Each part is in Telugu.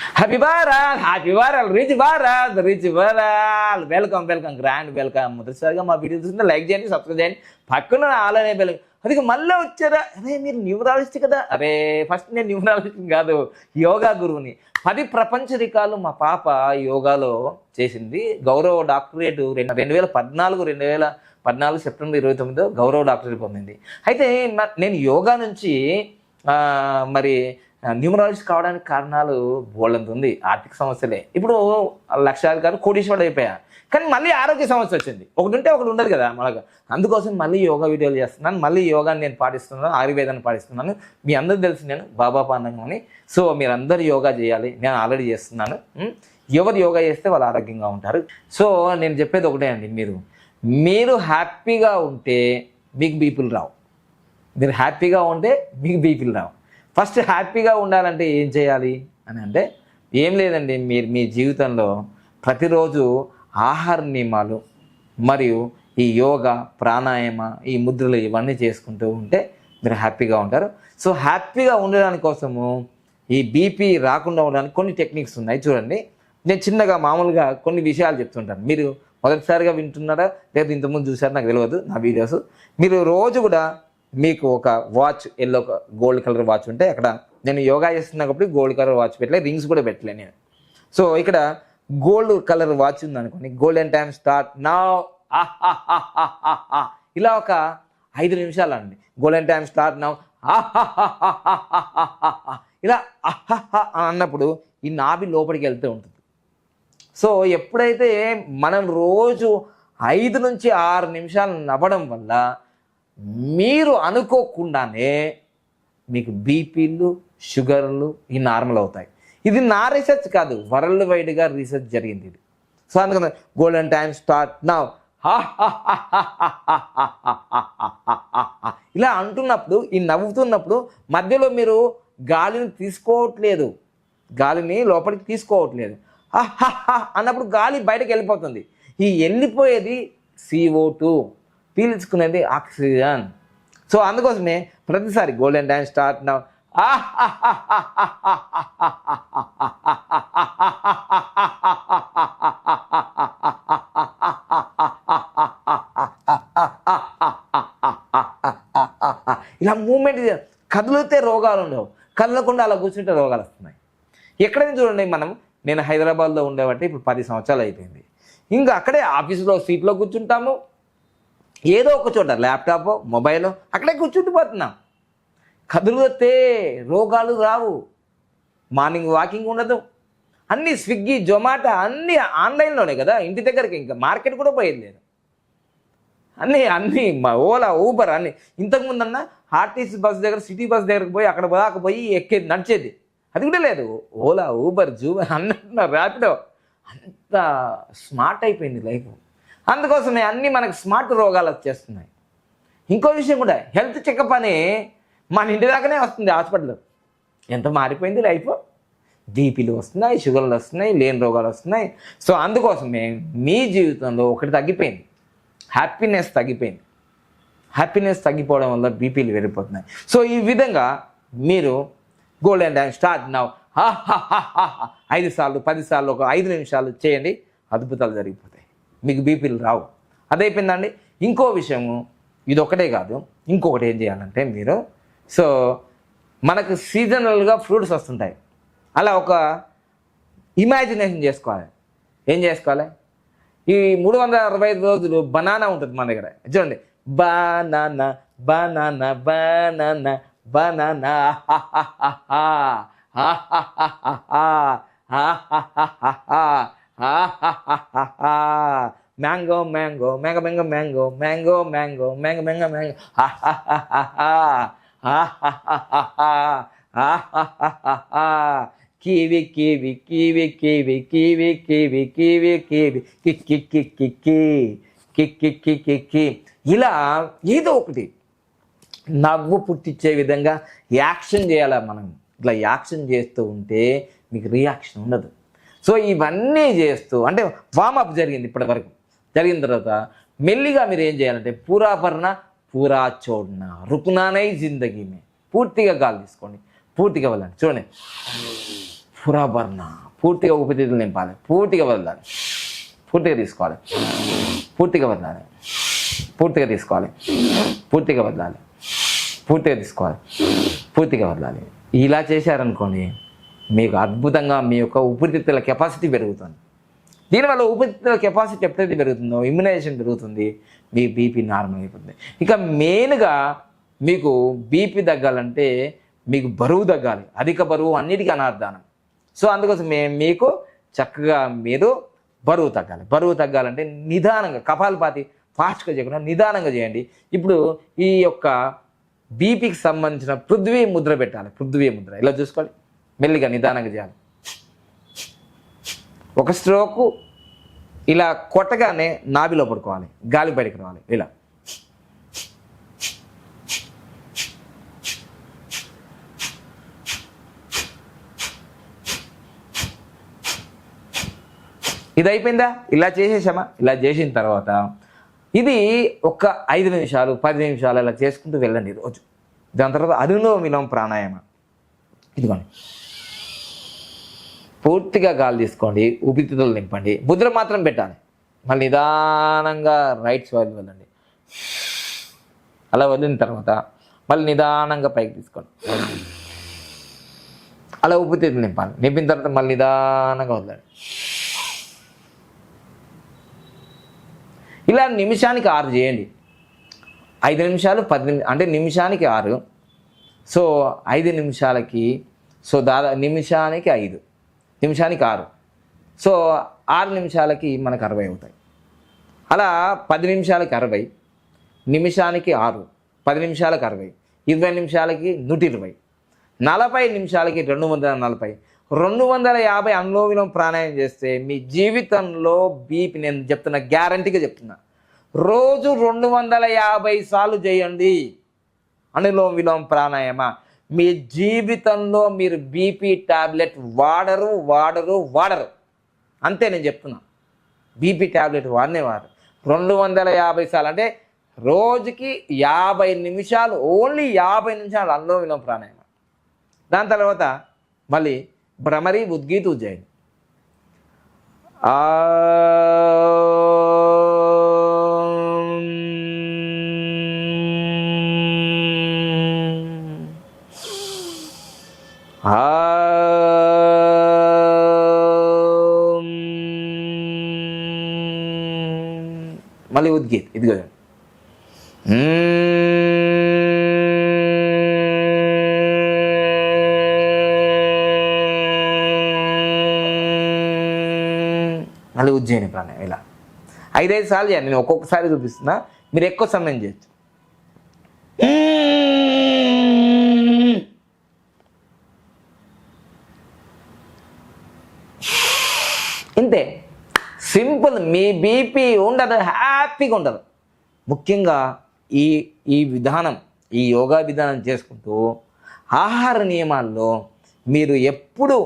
Happy Bharat rich Bharat welcome grand welcome. మొదటిసారిగా మా వీడియో చూస్తుంటే లైక్ చేయండి, సబ్స్క్రైబ్ చేయండి, పక్కన ఆలనే బెల్. అది మళ్ళీ వచ్చారా? అరే మీరు న్యూమరాలజిస్ట్ కదా? అరే ఫస్ట్ నేను న్యూమరాలజిస్ట్ కాదు, యోగా గురువుని. 10 ప్రపంచ రికార్డులు మా పాప యోగాలో చేసింది. గౌరవ డాక్టరేట్ 2014 సెప్టెంబర్ 29 గౌరవ డాక్టరేట్ పొందింది. అయితే నేను యోగా నుంచి మరి న్యూమరాలజిస్ట్ కావడానికి కారణాలు బోల్డంత ఉంది. ఆర్థిక సమస్యలే. ఇప్పుడు లక్షాధికారులు కోటీశ్వరుడు అయిపోయా, కానీ మళ్ళీ ఆరోగ్య సమస్య వచ్చింది. ఒకటి ఉంటే ఒకటి ఉండదు కదా మనకు. అందుకోసం మళ్ళీ యోగా వీడియోలు చేస్తున్నాను, మళ్ళీ యోగాని నేను పాటిస్తున్నాను, ఆయుర్వేదాన్ని పాటిస్తున్నాను. మీ అందరూ తెలుసు నేను బాబా పాండంగాని. సో మీరందరూ యోగా చేయాలి, నేను ఆల్రెడీ చేస్తున్నాను. ఎవరు యోగా చేస్తే వాళ్ళు ఆరోగ్యంగా ఉంటారు. సో నేను చెప్పేది ఒకటే అండి, మీరు హ్యాపీగా ఉంటే మీకు బీపీలు రావు. మీరు హ్యాపీగా ఉంటే మీకు బీపీలు రావు. ఫస్ట్ హ్యాపీగా ఉండాలంటే ఏం చేయాలి అని అంటే ఏం లేదండి, మీరు మీ జీవితంలో ప్రతిరోజు ఆహార నియమాలు మరియు ఈ యోగా ప్రాణాయామ ఈ ముద్రలు ఇవన్నీ చేసుకుంటూ ఉంటే మీరు హ్యాపీగా ఉంటారు. సో హ్యాపీగా ఉండడానికి కోసము ఈ బీపీ రాకుండా ఉండడానికి కొన్ని టెక్నిక్స్ ఉన్నాయి. చూడండి, నేను చిన్నగా మామూలుగా కొన్ని విషయాలు చెప్తుంటాను. మీరు మొదటిసారిగా వింటున్నారా లేదా ఇంతకుముందు చూసారా నాకు తెలియదు నా వీడియోస్. మీరు రోజు కూడా మీకు ఒక watch, yellow gold colour watch ఉంటే, అక్కడ నేను యోగా చేస్తున్నప్పుడు గోల్డ్ కలర్ వాచ్ పెట్టలే, రింగ్స్ కూడా పెట్టలే నేను. సో ఇక్కడ గోల్డ్ కలర్ వాచ్ ఉంది అనుకోండి, గోల్డెన్ టైమ్ స్టార్ట్ నౌ, ఇలా ఒక 5 నిమిషాలు అండి. గోల్డెన్ టైమ్ స్టార్ట్ నౌ, ఇలా అన్నప్పుడు ఈ నాభి లోపలికి వెళ్తూ ఉంటుంది. సో ఎప్పుడైతే మనం రోజు 5 నుంచి 6 నిమిషాలు నవ్వడం వల్ల మీరు అనుకోకుండానే మీకు బీపీలు, షుగర్లు ఈ నార్మల్ అవుతాయి. ఇది నా రీసెర్చ్ కాదు, వరల్డ్ వైడ్గా రీసెర్చ్ జరిగింది ఇది. సో అందుకని గోల్డెన్ టైమ్ స్టార్ట్ నౌ, ఇలా అంటున్నప్పుడు, ఈ నవ్వుతున్నప్పుడు మధ్యలో మీరు గాలిని తీసుకోవట్లేదు, గాలిని లోపలికి తీసుకోవట్లేదు. అన్నప్పుడు గాలి బయటకు వెళ్ళిపోతుంది. ఈ వెళ్ళిపోయేది CO2, పీల్చుకునేది ఆక్సిజన్. సో అందుకోసమే ప్రతిసారి గోల్డెన్ టైమ్ స్టార్ట్ నౌ, ఇలా మూమెంట్. కదిలితే రోగాలు ఉండవు, కదలకుండా అలా కూర్చుంటే రోగాలు వస్తున్నాయి. ఎక్కడైనా చూడండి, నేను హైదరాబాద్లో ఉండేవాటి ఇప్పుడు 10 సంవత్సరాలు అయిపోయింది. ఇంకా అక్కడే ఆఫీసులో సీట్లో కూర్చుంటాము, ఏదో ఒక చోట ల్యాప్టాప్ మొబైల్ అక్కడే కూర్చుండిపోతున్నాం. కదిలితే రోగాలు రావు. మార్నింగ్ వాకింగ్ ఉండదు, అన్నీ స్విగ్గీ జొమాటో అన్నీ ఆన్లైన్లోనే కదా, ఇంటి దగ్గరికి ఇంకా మార్కెట్ కూడా పోయేది లేదు. అన్నీ ఓలా ఊబర్ అన్నీ. ఇంతకుముందన్నా ఆర్టీసీ బస్ దగ్గర, సిటీ బస్ దగ్గరకు పోయి అక్కడ దాకా పోయి ఎక్కేది, నడిచేది. అది కూడా లేదు. ఓలా ఊబర్ జూబర్ అన్నట్టున్నారు, ర్యాపిడో. అంత స్మార్ట్ అయిపోయింది లైఫ్. అందుకోసమే అన్నీ మనకు స్మార్ట్ రోగాలు వచ్చేస్తున్నాయి. ఇంకో విషయం కూడా, హెల్త్ చెకప్ అని మన ఇంటి దాకానే వస్తుంది హాస్పిటల్. ఎంత మారిపోయింది లైఫ్. బీపీలు వస్తున్నాయి, షుగర్లు వస్తున్నాయి, లేని రోగాలు వస్తున్నాయి. సో అందుకోసమే మీ జీవితంలో ఒకటి తగ్గిపోయింది, హ్యాపీనెస్ తగ్గిపోయింది. హ్యాపీనెస్ తగ్గిపోవడం వల్ల బీపీలు పెరిగిపోతున్నాయి. సో ఈ విధంగా మీరు గోల్డెన్ టైమ్ స్టార్ట్ నౌ 5 సార్లు 10 సార్లు ఒక 5 నిమిషాలు చేయండి, అద్భుతాలు జరిగిపోతాయి. మీకు బీపీలు రావు. అదైపోయిందండి. ఇంకో విషయము, ఇది ఒకటే కాదు, ఇంకొకటి ఏం చేయాలంటే మీరు, సో మనకు సీజనల్గా ఫ్రూట్స్ వస్తుంటాయి, అలా ఒక ఇమాజినేషన్ చేసుకోవాలి. ఏం చేసుకోవాలి? ఈ 365 రోజులు బనానా ఉంటుంది మన దగ్గర. చూడండి, banana banana banana banana, mango mango mango mango mango mango mango mango mango mango, kiwi kiwi kiwi kiwi kiwi kiwi kiwi kiwi కిక్కి కిక్కి కిక్కి కిక్కి కి, ఇలా ఏదో ఒకటి నవ్వు పుట్టించే విధంగా యాక్షన్ చేయాలి. మనం ఇట్లా యాక్షన్ చేస్తూ ఉంటే మీకు రియాక్షన్ ఉండదు. సో ఇవన్నీ చేస్తూ, అంటే వామప్ జరిగింది ఇప్పటి వరకు, జరిగిన తర్వాత మెల్లిగా మీరు ఏం చేయాలంటే పూరా పర్నా పూరా చోడ్నా రుకునానై జిందగీ మే, పూర్తిగా గాలి తీసుకోండి, పూర్తిగా వెళ్ళండి. చూడండి, పురాభరణ పూర్తిగా ఊపిరితిత్తులు నింపాలి, పూర్తిగా వదలాలి, పూర్తిగా తీసుకోవాలి, పూర్తిగా వదలాలి, పూర్తిగా తీసుకోవాలి, పూర్తిగా వదలాలి, పూర్తిగా తీసుకోవాలి, పూర్తిగా వదలాలి. ఇలా చేశారనుకోండి మీకు అద్భుతంగా మీ యొక్క ఊపిరితిత్తుల కెపాసిటీ పెరుగుతుంది. దీనివల్ల ఊపిరితిత్తుల కెపాసిటీ ఎప్పుడైతే పెరుగుతుందో ఇమ్యునైజేషన్ పెరుగుతుంది, మీ బీపీ నార్మల్ అయిపోతుంది. ఇక మెయిన్గా మీకు బీపీ తగ్గాలంటే మీకు బరువు తగ్గాలి, అధిక బరువు అన్నిటికీ అనార్ధానం. సో అందుకోసం మీకు చక్కగా మీరు బరువు తగ్గాలి. బరువు తగ్గాలంటే నిదానంగా కపాలపాతి ఫాస్ట్గా చేయకుండా నిదానంగా చేయండి. ఇప్పుడు ఈ యొక్క బీపీకి సంబంధించిన పృథ్వీ ముద్ర పెట్టాలి. పృథ్వీ ముద్ర ఇలా చూసుకోండి, మెల్లిగా నిదానంగా చేయాలి. ఒక స్ట్రోకు ఇలా కొట్టగానే నాభిలో పడుకోవాలి, గాలి బయటకు రావాలి. ఇలా ఇది అయిపోయిందా? ఇలా చేసేసామా? ఇలా చేసిన తర్వాత ఇది ఒక 5 నిమిషాలు 10 నిమిషాలు ఇలా చేసుకుంటూ వెళ్ళండి రోజు. దాని తర్వాత అనులోమ ప్రాణాయామ. ఇదిగోండి, పూర్తిగా గాలి తీసుకోండి, ఊపిరితిత్తులు నింపండి, ముద్ర మాత్రం పెట్టాలి. మళ్ళీ నిదానంగా రైట్ సైడ్ వెళ్ళండి. అలా వదిలిన తర్వాత మళ్ళీ నిదానంగా పైకి తీసుకోండి. అలా ఊపిరితిత్తులు నింపాలి. నింపిన తర్వాత మళ్ళీ నిదానంగా వదలండి. ఇలా నిమిషానికి 6 చేయండి. 5 నిమిషాలు 10 నిమిషాలు అంటే నిమిషానికి 6. సో 5 నిమిషాలకి నిమిషానికి 5, నిమిషానికి 6. సో 6 నిమిషాలకి మనకు 60 అవుతాయి. అలా 10 నిమిషాలకి 60, నిమిషానికి 6, 10 నిమిషాలకు 60, 20 నిమిషాలకి 120, 40 నిమిషాలకి 240, 250 అనులోమ ప్రాణాయామం చేస్తే మీ జీవితంలో బీపీ, నేను చెప్తున్నా, గ్యారంటీగా చెప్తున్నా, రోజు 250 సార్లు చేయండి అనులోమ ప్రాణాయామ. మీ జీవితంలో మీరు బీపీ టాబ్లెట్ వాడరు. అంతే నేను చెప్తున్నా. బీపీ టాబ్లెట్ వాడినేవారు 250 సార్లు అంటే రోజుకి 50 నిమిషాలు, ఓన్లీ 50 నిమిషాలు అనులోమ ప్రాణాయామ. దాని తర్వాత మళ్ళీ భ్రమరి, ఉద్గీత్, ఉజ్జయిని. మళ్ళీ ఉద్గీత్. ఇదిగో మళ్ళీ ఉజ్జయిని ప్రాణాయామం. ఇలా 5 సార్లు చేయండి. నేను ఒక్కొక్కసారి చూపిస్తున్నా, మీరు ఎక్కువ సమయం చేయొచ్చు. ఇంతే, సింపుల్. మీ బీపీ ఉండదు, హ్యాపీగా ఉండదు. ముఖ్యంగా ఈ విధానం, ఈ యోగా విధానం చేసుకుంటూ ఆహార నియమాల్లో మీరు ఎప్పుడు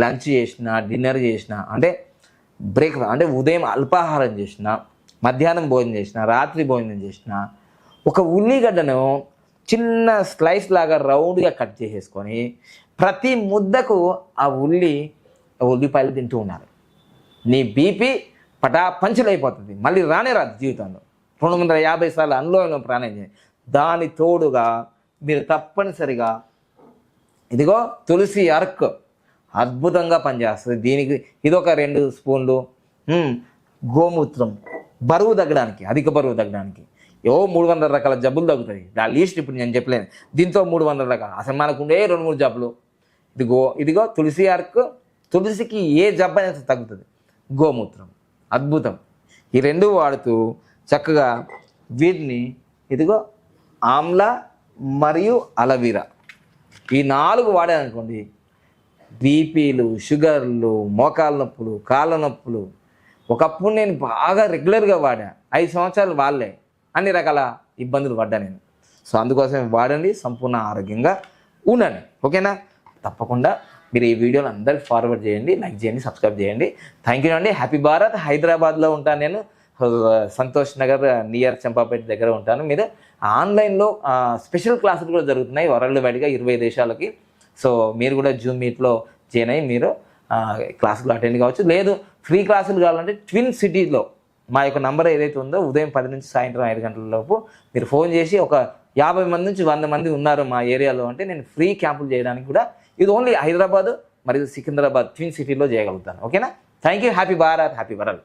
లంచ్ చేసినా, డిన్నర్ చేసినా, అంటే బ్రేక్ఫాస్ట్ అంటే ఉదయం అల్పాహారం చేసినా, మధ్యాహ్నం భోజనం చేసినా, రాత్రి భోజనం చేసినా, ఒక ఉల్లిగడ్డను చిన్న స్లైస్ లాగా రౌండ్గా కట్ చేసేసుకొని ప్రతి ముద్దకు ఆ ఉల్లిపాయలు తింటూ ఉండాలి. నీ బీపీ పంచులు అయిపోతుంది, మళ్ళీ రానే రాదు జీవితంలో. 250 సార్లు అనులోమ ప్రాణాయామం చేయండి. దాని తోడుగా మీరు తప్పనిసరిగా ఇదిగో తులసి అర్క్ అద్భుతంగా పనిచేస్తుంది. దీనికి ఇదొక 2 స్పూన్లు. గోమూత్రం బరువు తగ్గడానికి, అధిక బరువు తగ్గడానికి. 300 రకాల జబ్బులు తగ్గుతాయి. ఆ లీస్ట్ ఇప్పుడు నేను చెప్పలేను. దీంతో 300 రకాలు, అసలు మనకుండే 2-3 జబ్బులు. ఇదిగో తులసి అర్క్. తులసికి ఏ జబ్బు అనేది తగ్గుతుంది. గోమూత్రం అద్భుతం. ఈ 2 వాడుతూ చక్కగా వీటిని ఇదిగో ఆమ్ల మరియు అలవీరా, ఈ 4 వాడారనుకోండి, బీపీలు, షుగర్లు, మోకాళ్ళ నొప్పులు, కాళ్ళ నొప్పులు. ఒకప్పుడు నేను బాగా రెగ్యులర్గా వాడా, 5 సంవత్సరాలు వాళ్ళే అన్ని రకాల ఇబ్బందులు పడ్డా నేను. సో అందుకోసం వాడండి, సంపూర్ణ ఆరోగ్యంగా ఉండండి. ఓకేనా? తప్పకుండా మీరు ఈ వీడియోని అందరికి ఫార్వర్డ్ చేయండి, లైక్ చేయండి, సబ్స్క్రైబ్ చేయండి. థ్యాంక్ యూ అండి. హ్యాపీ భారత్. హైదరాబాద్లో ఉంటాను నేను, సంతోష్ నగర్ నియర్ చంపాపేట దగ్గర ఉంటాను. మీరు ఆన్లైన్లో స్పెషల్ క్లాసులు కూడా జరుగుతున్నాయి వరల్డ్ వైడ్గా 20 దేశాలకి. సో మీరు కూడా జూమ్ మీట్లో జాయిన్ అయ్యి మీరు క్లాసులు అటెండ్ కావచ్చు. లేదు ఫ్రీ క్లాసులు కావాలంటే ట్విన్ సిటీలో మా యొక్క నంబర్ ఏదైతే ఉందో ఉదయం 10 నుంచి సాయంత్రం 5 గంటల లోపు మీరు ఫోన్ చేసి ఒక 50 మంది నుంచి 100 మంది ఉన్నారు మా ఏరియాలో అంటే నేను ఫ్రీ క్యాంపులు చేయడానికి కూడా ఇది ఓన్లీ హైదరాబాద్ మరియు సికింద్రాబాద్ ట్విన్ సిటీలో చేయగలుగుతాను. ఓకేనా? Thank you. Happy Bharat, happy world.